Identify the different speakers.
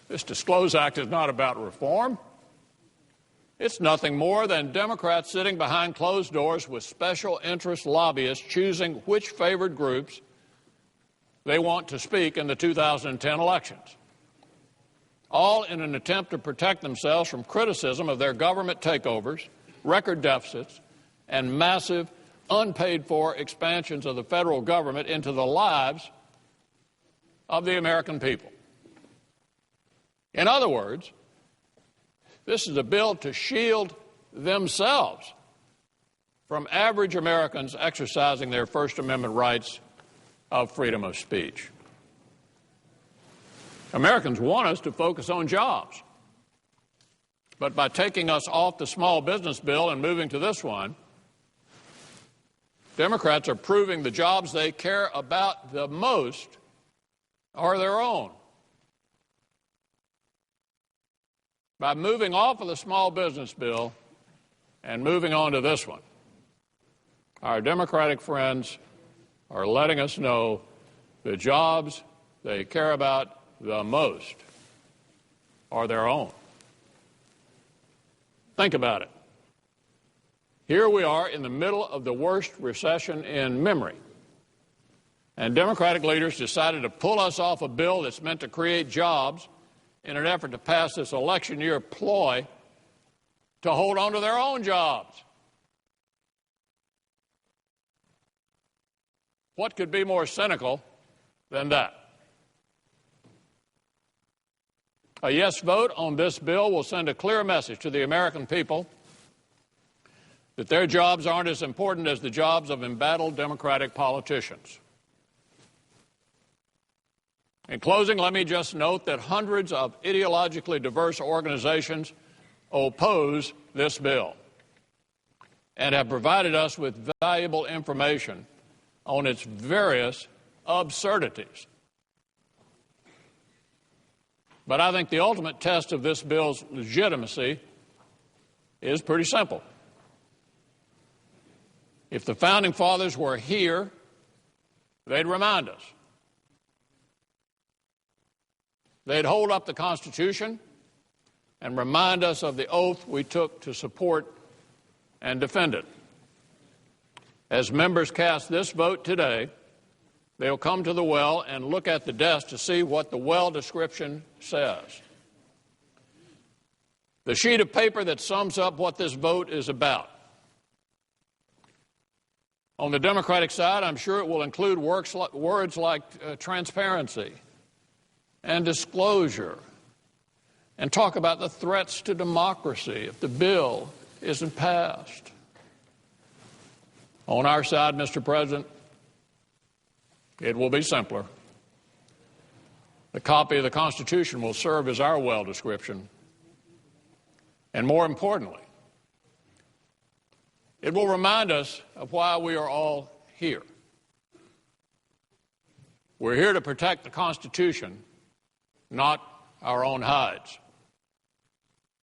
Speaker 1: This DISCLOSE Act is not about reform. It's nothing more than Democrats sitting behind closed doors with special interest lobbyists choosing which favored groups they want to speak in the 2010 elections, all in an attempt to protect themselves from criticism of their government takeovers, record deficits, and massive, unpaid-for expansions of the federal government into the lives of the American people. In other words, this is a bill to shield themselves from average Americans exercising their First Amendment rights of freedom of speech. Americans want us to focus on jobs. But by taking us off the small business bill and moving to this one, Democrats are proving the jobs they care about the most are their own. By moving off of the small business bill and moving on to this one, our Democratic friends are letting us know the jobs they care about the most are their own. Think about it. Here we are in the middle of the worst recession in memory, and Democratic leaders decided to pull us off a bill that's meant to create jobs in an effort to pass this election year ploy to hold on to their own jobs. What could be more cynical than that? A yes vote on this bill will send a clear message to the American people that their jobs aren't as important as the jobs of embattled Democratic politicians. In closing, let me just note that hundreds of ideologically diverse organizations oppose this bill and have provided us with valuable information on its various absurdities. But I think the ultimate test of this bill's legitimacy is pretty simple. If the Founding Fathers were here, they'd remind us. They'd hold up the Constitution and remind us of the oath we took to support and defend it. As members cast this vote today, they'll come to the well and look at the desk to see what the well description says. The sheet of paper that sums up what this vote is about. On the Democratic side, I'm sure it will include words like transparency and disclosure, and talk about the threats to democracy if the bill isn't passed. On our side, Mr. President, it will be simpler. The copy of the Constitution will serve as our well description. And more importantly, it will remind us of why we are all here. We're here to protect the Constitution, not our own hides.